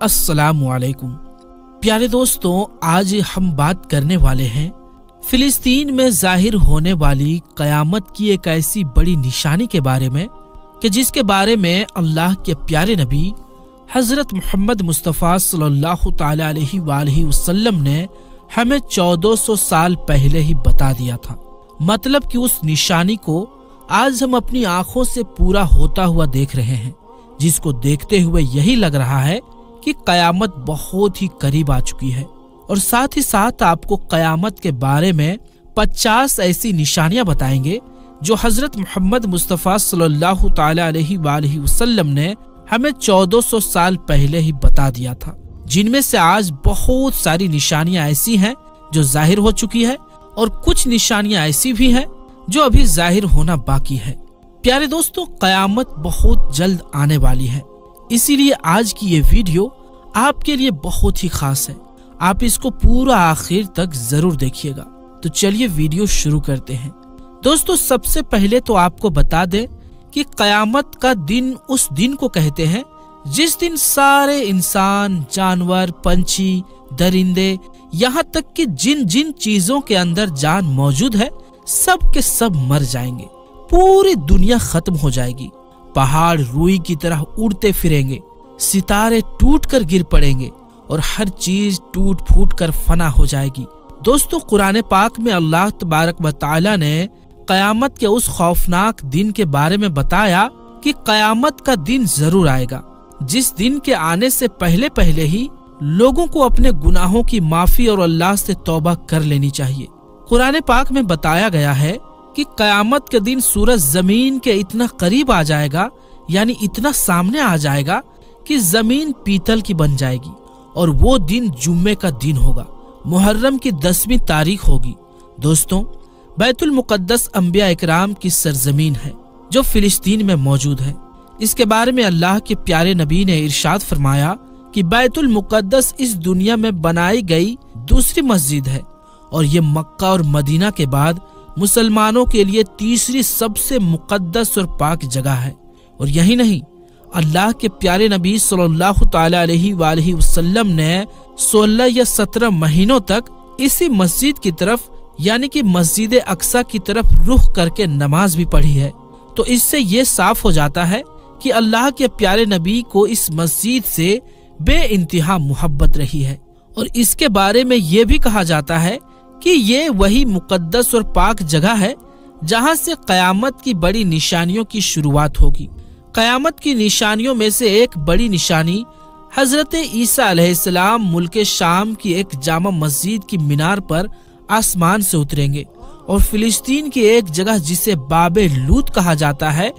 अस्सलामुअलैकुम प्यारे दोस्तों, आज हम बात करने वाले हैं फिलिस्तीन में जाहिर होने वाली कयामत की एक ऐसी बड़ी निशानी के बारे में कि जिसके बारे में अल्लाह के प्यारे नबी हजरत मोहम्मद मुस्तफ़ा सल्लल्लाहु तआला अलैहि वसल्लम ने हमें 1400 साल पहले ही बता दिया था। मतलब कि उस निशानी को आज हम अपनी आंखों से पूरा होता हुआ देख रहे हैं, जिसको देखते हुए यही लग रहा है कि कयामत बहुत ही करीब आ चुकी है। और साथ ही साथ आपको कयामत के बारे में 50 ऐसी निशानियां बताएंगे जो हजरत मोहम्मद मुस्तफ़ा सल्लल्लाहु तआला अलैहि वसल्लम ने हमें 1400 साल पहले ही बता दिया था, जिनमें से आज बहुत सारी निशानियां ऐसी हैं जो जाहिर हो चुकी है और कुछ निशानियां ऐसी भी हैं जो अभी जाहिर होना बाकी है। प्यारे दोस्तों, कयामत बहुत जल्द आने वाली है, इसीलिए आज की ये वीडियो आपके लिए बहुत ही खास है। आप इसको पूरा आखिर तक जरूर देखिएगा। तो चलिए वीडियो शुरू करते हैं। दोस्तों, सबसे पहले तो आपको बता दें कि कयामत का दिन उस दिन को कहते हैं जिस दिन सारे इंसान, जानवर, पंछी, दरिंदे, यहाँ तक कि जिन जिन चीजों के अंदर जान मौजूद है सब के सब मर जाएंगे। पूरी दुनिया खत्म हो जाएगी। पहाड़ रुई की तरह उड़ते फिरेंगे, सितारे टूट कर गिर पड़ेंगे और हर चीज टूट फूट कर फना हो जाएगी। दोस्तों, कुरान पाक में अल्लाह तबारक व तआला ने कयामत के उस खौफनाक दिन के बारे में बताया कि कयामत का दिन जरूर आएगा, जिस दिन के आने से पहले पहले ही लोगों को अपने गुनाहों की माफी और अल्लाह से तौबा कर लेनी चाहिए। कुरान पाक में बताया गया है कि कयामत के दिन सूरज जमीन के इतना करीब आ जाएगा, यानी इतना सामने आ जाएगा कि जमीन पीतल की बन जाएगी। और वो दिन जुम्मे का दिन होगा, मुहर्रम की 10वीं तारीख होगी। दोस्तों, बैतुल मुकद्दस अंबिया इकराम की सरजमीन है जो फिलिस्तीन में मौजूद है। इसके बारे में अल्लाह के प्यारे नबी ने इरशाद फरमाया कि बैतुल मुकद्दस इस दुनिया में बनाई गई दूसरी मस्जिद है और ये मक्का और मदीना के बाद मुसलमानों के लिए तीसरी सबसे मुकद्दस और पाक जगह है। और यही नहीं, अल्लाह के प्यारे नबी सल्लल्लाहु तआला अलैहि वसल्लम ने 16 या 17 महीनों तक इसी मस्जिद की तरफ, यानी कि मस्जिद अक्सा की तरफ रुख करके नमाज भी पढ़ी है। तो इससे ये साफ हो जाता है कि अल्लाह के प्यारे नबी को इस मस्जिद से बेइंतहा मोहब्बत रही है। और इसके बारे में ये भी कहा जाता है कि ये वही मुकद्दस और पाक जगह है जहाँ से कयामत की बड़ी निशानियों की शुरुआत होगी। कयामत की निशानियों में से एक बड़ी निशानी हजरत ईसा अलैहिस्सलाम मुल्क शाम की एक जामा मस्जिद की मीनार पर आसमान से उतरेंगे और फिलिस्तीन की एक जगह जिसे बाबे लूत कहा जाता है,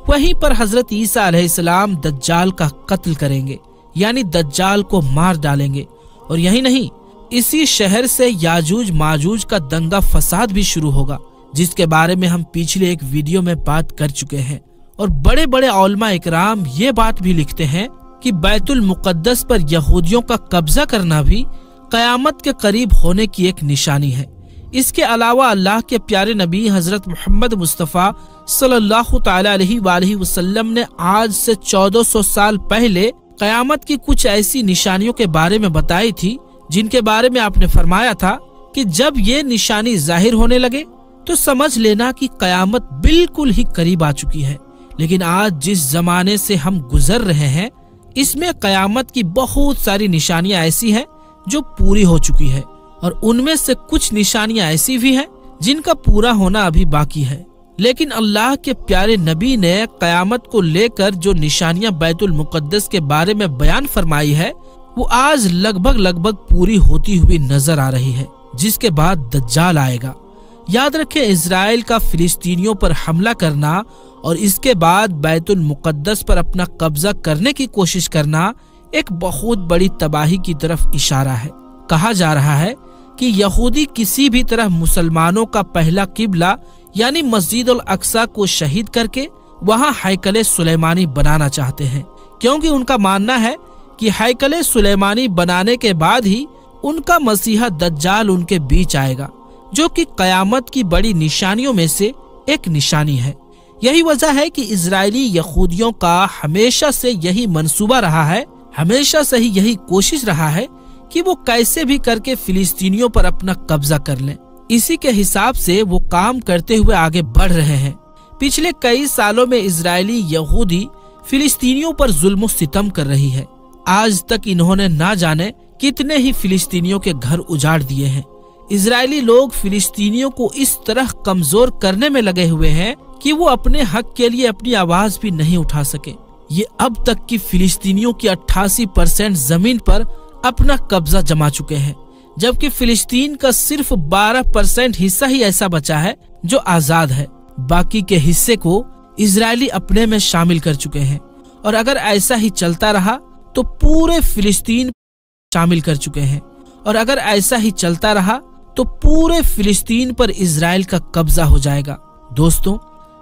वहीं पर हजरत ईसा अलैहिस्सलाम दज्जाल का कत्ल करेंगे, यानी दज्जाल को मार डालेंगे। और यही नहीं, इसी शहर से याजूज माजूज का दंगा फसाद भी शुरू होगा, जिसके बारे में हम पिछले एक वीडियो में बात कर चुके हैं। और बड़े बड़े उलमा इकराम ये बात भी लिखते हैं कि बैतुल मुकद्दस पर यहूदियों का कब्जा करना भी कयामत के करीब होने की एक निशानी है। इसके अलावा अल्लाह के प्यारे नबी हजरत मोहम्मद मुस्तफ़ा सल्लल्लाहु तआला अलैहि वसल्लम ने आज से 1400 साल पहले कयामत की कुछ ऐसी निशानियों के बारे में बताई थी, जिनके बारे में आपने फरमाया था कि जब ये निशानी जाहिर होने लगे तो समझ लेना कि कयामत बिल्कुल ही करीब आ चुकी है। लेकिन आज जिस जमाने से हम गुजर रहे हैं, इसमें कयामत की बहुत सारी निशानियां ऐसी हैं जो पूरी हो चुकी है, और उनमें से कुछ निशानियां ऐसी भी हैं जिनका पूरा होना अभी बाकी है। लेकिन अल्लाह के प्यारे नबी ने कयामत को लेकर जो निशानियां बैतुल मुकद्दस के बारे में बयान फरमाई है, वो आज लगभग पूरी होती हुई नजर आ रही है, जिसके बाद दज्जाल आएगा। याद रखें, इजराइल का फिलिस्तीनियों पर हमला करना और इसके बाद बैतुल मुकद्दस पर अपना कब्जा करने की कोशिश करना एक बहुत बड़ी तबाही की तरफ इशारा है। कहा जा रहा है कि यहूदी किसी भी तरह मुसलमानों का पहला किबला यानी मस्जिद अल अक्सा को शहीद करके वहां हैकल सुलेमानी बनाना चाहते हैं, क्योंकि उनका मानना है कि हैकल सुलेमानी बनाने के बाद ही उनका मसीहा दज्जाल उनके बीच आएगा, जो कि कयामत की बड़ी निशानियों में से एक निशानी है। यही वजह है कि इजरायली यहूदियों का हमेशा से यही मंसूबा रहा है हमेशा से ही यही कोशिश रहा है कि वो कैसे भी करके फिलिस्तीनियों पर अपना कब्जा कर लें। इसी के हिसाब से वो काम करते हुए आगे बढ़ रहे हैं। पिछले कई सालों में इजरायली यहूदी फिलिस्तीनियों पर जुल्म सितम कर रही है। आज तक इन्होंने ना जाने कितने ही फिलिस्तीनियों के घर उजाड़ दिए हैं। इजरायली लोग फिलिस्तीनियों को इस तरह कमजोर करने में लगे हुए हैं कि वो अपने हक के लिए अपनी आवाज भी नहीं उठा सके। ये अब तक की फिलिस्तीनियों की 88% जमीन पर अपना कब्जा जमा चुके हैं, जबकि फिलिस्तीन का सिर्फ 12% हिस्सा ही ऐसा बचा है जो आजाद है। बाकी के हिस्से को इजरायली अपने में शामिल कर चुके हैं और अगर ऐसा ही चलता रहा तो पूरे फिलिस्तीन शामिल कर चुके हैं और अगर ऐसा ही चलता रहा तो पूरे फिलिस्तीन पर इजराइल का कब्जा हो जाएगा। दोस्तों,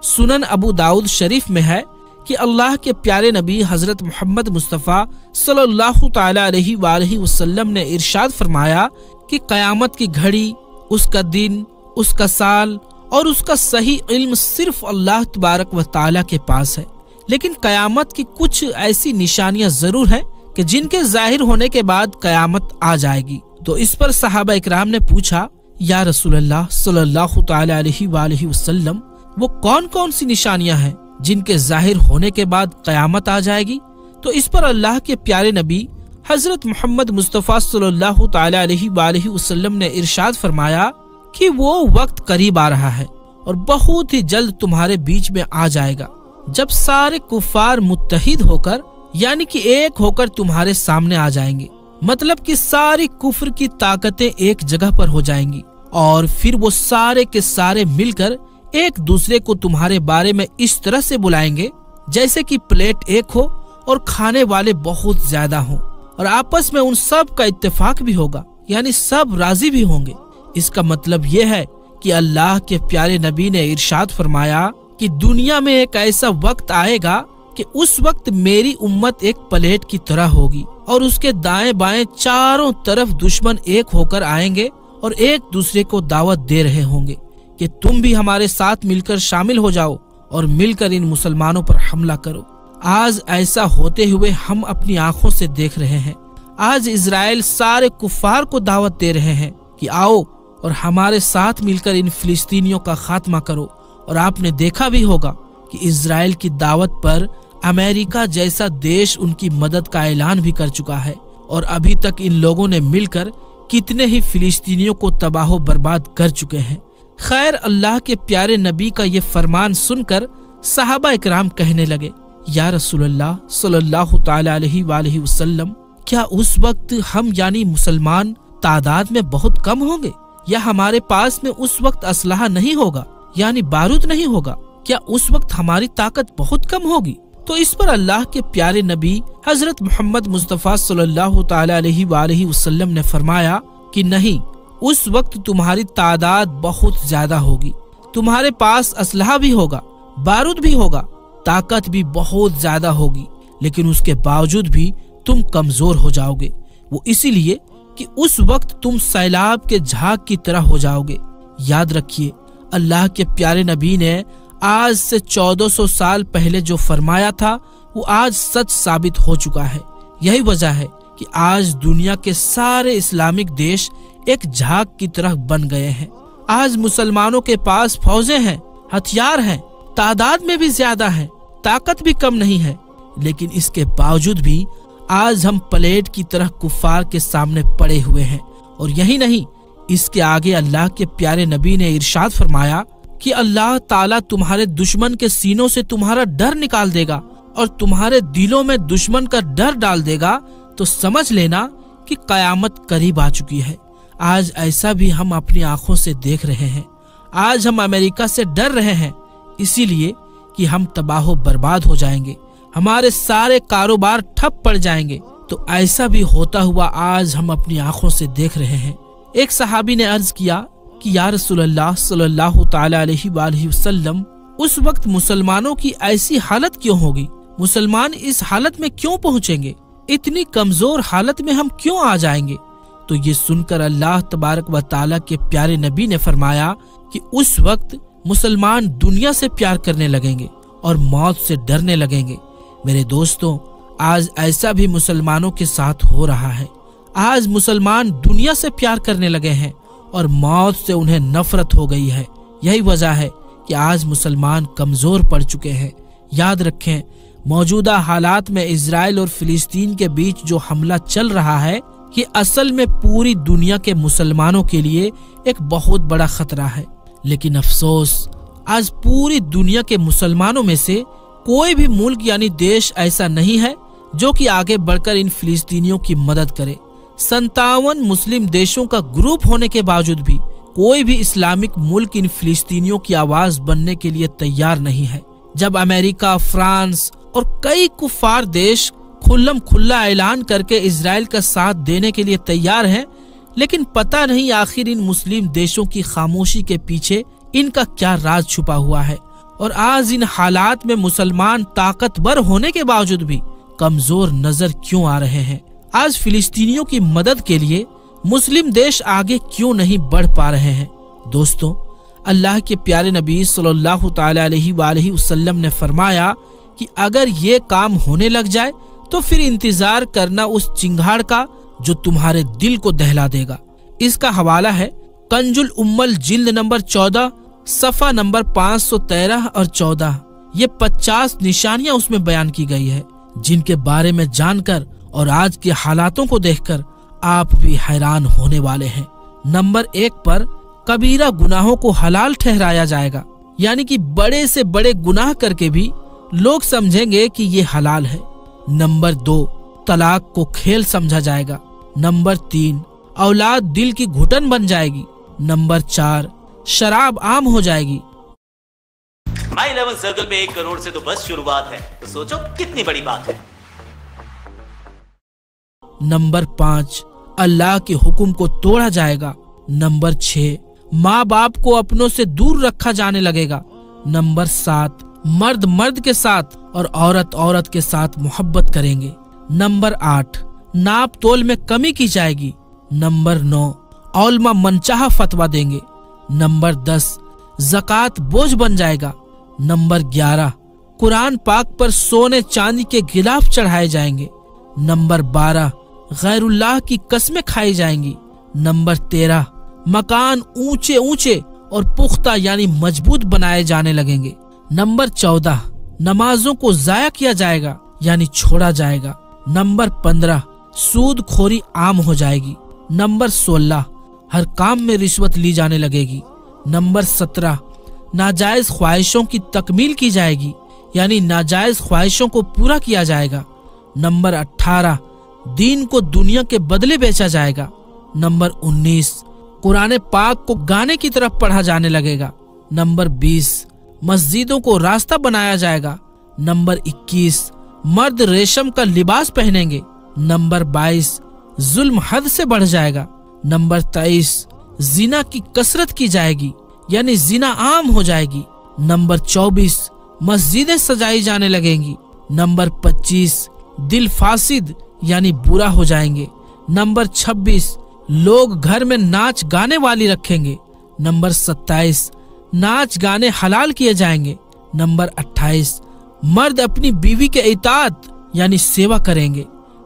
सुनन अबू दाऊद शरीफ में है कि अल्लाह के प्यारे नबी हजरत मोहम्मद मुस्तफ़ा सल्लल्लाहु तआला अलैहि वसल्लम ने इरशाद फरमाया कि कयामत की घड़ी, उसका दिन, उसका साल और उसका सही इल्म सिर्फ अल्लाह तबारक व तआला के पास है। लेकिन कयामत की कुछ ऐसी निशानियां जरूर हैं कि जिनके जाहिर होने के बाद कयामत आ जाएगी। तो इस पर सहाबा इकराम ने पूछा, या रसूलल्लाह सल्लल्लाहु तआला अलैहि वसल्लम, वो कौन कौन सी निशानियां हैं जिनके जाहिर होने के बाद कयामत आ जाएगी? तो इस पर अल्लाह के प्यारे नबी हजरत मोहम्मद मुस्तफ़ा सल्लल्लाहु तआला अलैहि वसल्लम ने इरशाद फरमाया कि वो वक्त करीब आ रहा है और बहुत ही जल्द तुम्हारे बीच में आ जाएगा जब सारे कुफार मुत्तहिद होकर, यानी कि एक होकर तुम्हारे सामने आ जाएंगे। मतलब कि सारी कुफ्र की ताकतें एक जगह पर हो जाएंगी और फिर वो सारे के सारे मिलकर एक दूसरे को तुम्हारे बारे में इस तरह से बुलाएंगे जैसे कि प्लेट एक हो और खाने वाले बहुत ज्यादा हों और आपस में उन सब का इत्तेफाक भी होगा, यानी सब राजी भी होंगे। इसका मतलब ये है कि अल्लाह के प्यारे नबी ने इरशाद फरमाया कि दुनिया में एक ऐसा वक्त आएगा कि उस वक्त मेरी उम्मत एक प्लेट की तरह होगी और उसके दाएं बाएं चारों तरफ दुश्मन एक होकर आएंगे और एक दूसरे को दावत दे रहे होंगे कि तुम भी हमारे साथ मिलकर शामिल हो जाओ और मिलकर इन मुसलमानों पर हमला करो। आज ऐसा होते हुए हम अपनी आंखों से देख रहे हैं। आज इजराइल सारे कुफार को दावत दे रहे हैं कि आओ और हमारे साथ मिलकर इन फिलिस्तीनियों का खात्मा करो। और आपने देखा भी होगा कि इजराइल की दावत पर अमेरिका जैसा देश उनकी मदद का ऐलान भी कर चुका है और अभी तक इन लोगों ने मिलकर कितने ही फिलिस्तीनियों को तबाह बर्बाद कर चुके हैं। खैर, अल्लाह के प्यारे नबी का ये फरमान सुनकर सहाबा इकराम कहने लगे, या रसूलल्लाह सल्लल्लाहु तआला अलैहि वसल्लम, क्या उस वक्त हम यानी मुसलमान तादाद में बहुत कम होंगे या हमारे पास में उस वक्त असलहा नहीं होगा यानी बारूद नहीं होगा? क्या उस वक्त हमारी ताकत बहुत कम होगी? तो इस पर अल्लाह के प्यारे नबी हजरत मोहम्मद मुस्तफ़ा सल्लल्लाहु तआला अलैहि वसल्लम ने फरमाया कि नहीं, उस वक्त तुम्हारी तादाद बहुत ज्यादा होगी, तुम्हारे पास असलहा भी होगा, बारूद भी होगा, ताकत भी बहुत ज्यादा होगी, लेकिन उसके बावजूद भी तुम कमजोर हो जाओगे। वो इसीलिए कि उस वक्त तुम सैलाब के झाग की तरह हो जाओगे। याद रखिए, अल्लाह के प्यारे नबी ने आज से 1400 साल पहले जो फरमाया था वो आज सच साबित हो चुका है। यही वजह है कि आज दुनिया के सारे इस्लामिक देश एक झाग की तरह बन गए हैं। आज मुसलमानों के पास फौजें हैं, हथियार हैं, तादाद में भी ज्यादा हैं, ताकत भी कम नहीं है, लेकिन इसके बावजूद भी आज हम प्लेट की तरह कुफार के सामने पड़े हुए हैं। और यही नहीं, इसके आगे अल्लाह के प्यारे नबी ने इरशाद फरमाया कि अल्लाह ताला तुम्हारे दुश्मन के सीनों से तुम्हारा डर निकाल देगा और तुम्हारे दिलों में दुश्मन का डर डाल देगा। तो समझ लेना कि कयामत करीब आ चुकी है। आज ऐसा भी हम अपनी आंखों से देख रहे हैं। आज हम अमेरिका से डर रहे हैं इसीलिए कि हम तबाह बर्बाद हो जाएंगे, हमारे सारे कारोबार ठप पड़ जाएंगे। तो ऐसा भी होता हुआ आज हम अपनी आंखों से देख रहे हैं। एक सहाबी ने अर्ज किया कि या रसूलल्लाह सल्लल्लाहु तआला अलैहि वसल्लम, उस वक्त मुसलमानों की ऐसी हालत क्यों होगी? मुसलमान इस हालत में क्यों पहुंचेंगे? इतनी कमजोर हालत में हम क्यों आ जाएंगे? तो ये सुनकर अल्लाह तबारक व ताला के प्यारे नबी ने फरमाया कि उस वक्त मुसलमान दुनिया से प्यार करने लगेंगे और मौत से डरने लगेंगे। मेरे दोस्तों, आज ऐसा भी मुसलमानों के साथ हो रहा है। आज मुसलमान दुनिया से प्यार करने लगे हैं और मौत से उन्हें नफरत हो गई है। यही वजह है कि आज मुसलमान कमजोर पड़ चुके हैं। याद रखें, मौजूदा हालात में इजराइल और फिलिस्तीन के बीच जो हमला चल रहा है, ये असल में पूरी दुनिया के मुसलमानों के लिए एक बहुत बड़ा खतरा है। लेकिन अफसोस, आज पूरी दुनिया के मुसलमानों में से कोई भी मुल्क यानी देश ऐसा नहीं है जो कि आगे बढ़कर इन फिलिस्तीनियों की मदद करे। 57 मुस्लिम देशों का ग्रुप होने के बावजूद भी कोई भी इस्लामिक मुल्क इन फिलिस्तीनियों की आवाज बनने के लिए तैयार नहीं है। जब अमेरिका, फ्रांस और कई कुफार देश खुल्लम खुल्ला ऐलान करके इजराइल का साथ देने के लिए तैयार हैं, लेकिन पता नहीं आखिर इन मुस्लिम देशों की खामोशी के पीछे इनका क्या राज छुपा हुआ है। और आज इन हालात में मुसलमान ताकतवर होने के बावजूद भी कमजोर नजर क्यों आ रहे हैं? आज फिलिस्तीनियों की मदद के लिए मुस्लिम देश आगे क्यों नहीं बढ़ पा रहे हैं? दोस्तों, अल्लाह के प्यारे नबी सल्लल्लाहु अलैहि वसल्लम ने फरमाया कि अगर ये काम होने लग जाए तो फिर इंतजार करना उस चिंगाड़ का जो तुम्हारे दिल को दहला देगा। इसका हवाला है कंजुल उम्मल जिल्द नंबर 14 सफा नंबर 513 और 14। ये 50 निशानियां उसमें बयान की गई है, जिनके बारे में जानकर और आज के हालातों को देखकर आप भी हैरान होने वाले हैं। नंबर 1 पर कबीरा गुनाहों को हलाल ठहराया जाएगा, यानी कि बड़े से बड़े गुनाह करके भी लोग समझेंगे कि ये हलाल है। नंबर 2, तलाक को खेल समझा जाएगा। नंबर 3, औलाद दिल की घुटन बन जाएगी। नंबर 4, शराब आम हो जाएगी। माय 11 सर्कल में 1 करोड़ से तो बस शुरुआत है, तो सोचो कितनी बड़ी बात है। नंबर 5, अल्लाह के हुक्म को तोड़ा जाएगा। नंबर 6, माँ बाप को अपनों से दूर रखा जाने लगेगा। नंबर 7, मर्द मर्द के साथ और औरत औरत के साथ मोहब्बत करेंगे। नंबर 8, नाप तोल में कमी की जाएगी। नंबर 9, औलमा मनचाहा फतवा देंगे। नंबर 10, ज़कात बोझ बन जाएगा। नंबर 11, कुरान पाक पर सोने चांदी के गिलाफ चढ़ाए जाएंगे। नंबर 12, गैरुल्लाह की कस्में खाई जाएंगी। नंबर 13, मकान ऊंचे ऊंचे और पुख्ता यानी मजबूत बनाए जाने लगेंगे। नंबर 14, नमाजों को जाया किया जाएगा यानी छोड़ा जाएगा। नंबर 15, सूद खोरी आम हो जाएगी। नंबर 16, हर काम में रिश्वत ली जाने लगेगी। नंबर 17, नाजायज ख्वाहिशों की तकमील की जाएगी यानी नाजायज ख्वाहिशों को पूरा किया जाएगा। नंबर 18, दीन को दुनिया के बदले बेचा जाएगा। नंबर 19, कुरान पाक को गाने की तरफ पढ़ा जाने लगेगा। नंबर 20, मस्जिदों को रास्ता बनाया जाएगा। नंबर 21, मर्द रेशम का लिबास पहनेंगे। नंबर 22, जुल्म हद से बढ़ जाएगा। नंबर 23, जिना की कसरत की जाएगी यानी जिना आम हो जाएगी। नंबर 24, मस्जिदें सजाई जाने लगेंगी। नंबर 25, दिल फासिद यानी बुरा हो जाएंगे। नंबर 26, लोग घर में नाच गाने वाली रखेंगे। नंबर 27, नाच गाने हलाल किए जाएंगे। नंबर 28, मर्द अपनी बीवी के इताअत यानी सेवा करेंगे।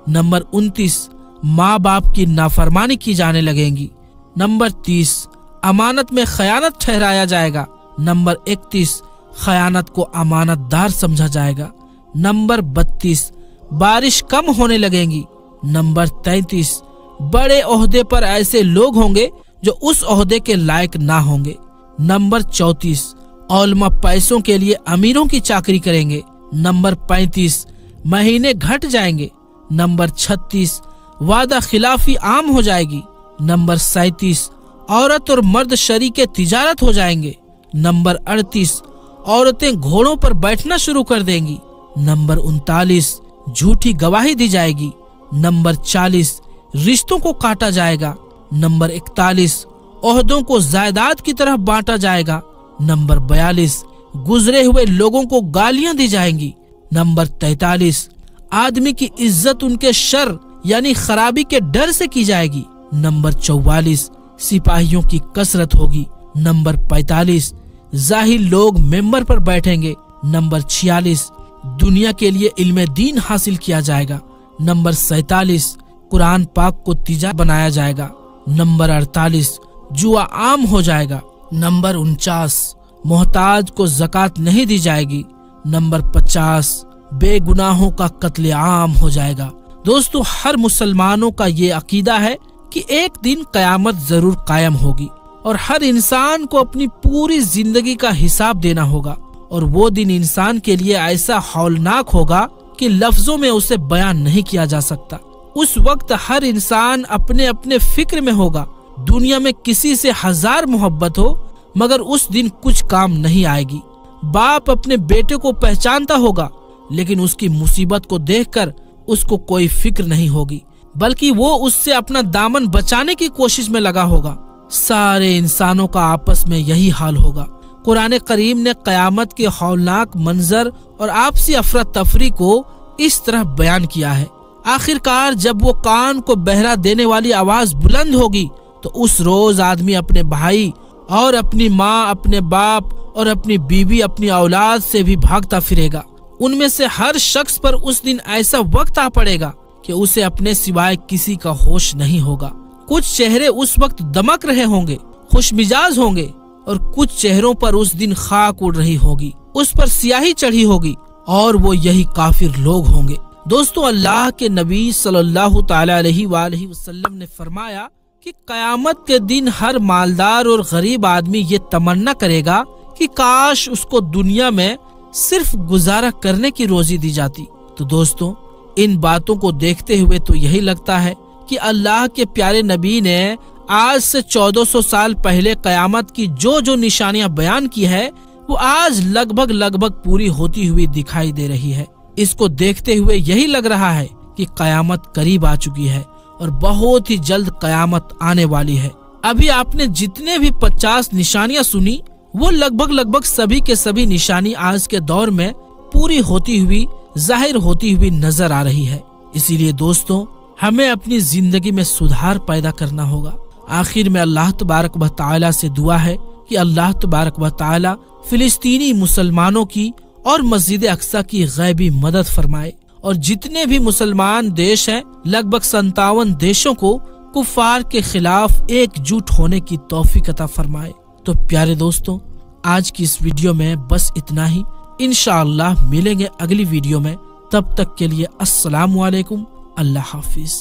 नंबर 29, माँ बाप की नाफरमानी की जाने लगेंगी। नंबर 30, अमानत में खयानत ठहराया जाएगा। नंबर 31, खयानत को अमानतदार समझा जाएगा। नंबर 32, बारिश कम होने लगेंगी। नंबर 33, बड़े ओहदे पर ऐसे लोग होंगे जो उस ओहदे के लायक ना होंगे। नंबर 34, औलमा पैसों के लिए अमीरों की चाकरी करेंगे। नंबर 35, महीने घट जाएंगे। नंबर 36, वादा खिलाफी आम हो जाएगी। नंबर 37, औरत और मर्द शरीके तिजारत हो जाएंगे। नंबर 38, औरतें घोड़ों पर बैठना शुरू कर देंगी। नंबर 39, झूठी गवाही दी जाएगी। नंबर 40, रिश्तों को काटा जाएगा। नंबर 41, ओहदों को जायदाद की तरफ बांटा जाएगा। नंबर 42, गुजरे हुए लोगों को गालियां दी जाएंगी। नंबर 43, आदमी की इज्जत उनके शर यानी खराबी के डर से की जाएगी। नंबर 44, सिपाहियों की कसरत होगी। नंबर 45, जाहिल लोग मेंबर पर बैठेंगे। नंबर 46, दुनिया के लिए इल्म दीन हासिल किया जाएगा। नंबर 47, कुरान पाक को तिजारत बनाया जाएगा। नंबर 48, जुआ आम हो जाएगा। नंबर 49, मोहताज को ज़कात नहीं दी जाएगी। नंबर 50, बेगुनाहों का कत्ले आम हो जाएगा। दोस्तों, हर मुसलमानों का ये अकीदा है कि एक दिन कयामत जरूर कायम होगी और हर इंसान को अपनी पूरी जिंदगी का हिसाब देना होगा और वो दिन इंसान के लिए ऐसा हौलनाक होगा कि लफ्जों में उसे बयान नहीं किया जा सकता। उस वक्त हर इंसान अपने अपने फिक्र में होगा। दुनिया में किसी से 1000 मोहब्बत हो मगर उस दिन कुछ काम नहीं आएगी। बाप अपने बेटे को पहचानता होगा लेकिन उसकी मुसीबत को देखकर उसको कोई फिक्र नहीं होगी, बल्कि वो उससे अपना दामन बचाने की कोशिश में लगा होगा। सारे इंसानों का आपस में यही हाल होगा। कुरान करीम ने कयामत के हौलनाक मंजर और आपसी अफरा तफरी को इस तरह बयान किया है। आखिरकार जब वो कान को बहरा देने वाली आवाज बुलंद होगी तो उस रोज आदमी अपने भाई और अपनी माँ, अपने बाप और अपनी बीवी, अपनी औलाद से भी भागता फिरेगा। उनमें से हर शख्स पर उस दिन ऐसा वक्त आ पड़ेगा कि उसे अपने सिवाय किसी का होश नहीं होगा। कुछ चेहरे उस वक्त दमक रहे होंगे, खुशमिजाज होंगे और कुछ चेहरों पर उस दिन खाक उड़ रही होगी, उस पर स्याही चढ़ी होगी और वो यही काफिर लोग होंगे। दोस्तों, अल्लाह के नबी सल्लल्लाहु तआला अलैहि वसल्लम ने फरमाया कि कयामत के दिन हर मालदार और गरीब आदमी ये तमन्ना करेगा कि काश उसको दुनिया में सिर्फ गुजारा करने की रोजी दी जाती। तो दोस्तों, इन बातों को देखते हुए तो यही लगता है कि अल्लाह के प्यारे नबी ने आज से 1400 साल पहले कयामत की जो जो निशानियां बयान की है वो आज लगभग पूरी होती हुई दिखाई दे रही है। इसको देखते हुए यही लग रहा है कि कयामत करीब आ चुकी है और बहुत ही जल्द कयामत आने वाली है। अभी आपने जितने भी 50 निशानियां सुनी वो लगभग सभी के सभी निशानी आज के दौर में पूरी होती हुई, जाहिर होती हुई नजर आ रही है। इसीलिए दोस्तों, हमें अपनी जिंदगी में सुधार पैदा करना होगा। आखिर में अल्लाह तबारक व तआला से दुआ है कि अल्लाह तबारक व तआला फिलिस्तीनी मुसलमानों की और मस्जिद अक्सा की गैबी मदद फरमाए और जितने भी मुसलमान देश हैं, लगभग 57 देशों को कुफार के खिलाफ एकजुट होने की तौफीक अता फरमाए। तो प्यारे दोस्तों, आज की इस वीडियो में बस इतना ही। इंशाअल्लाह मिलेंगे अगली वीडियो में। तब तक के लिए अस्सलामु अलैकुम, अल्लाह हाफिज।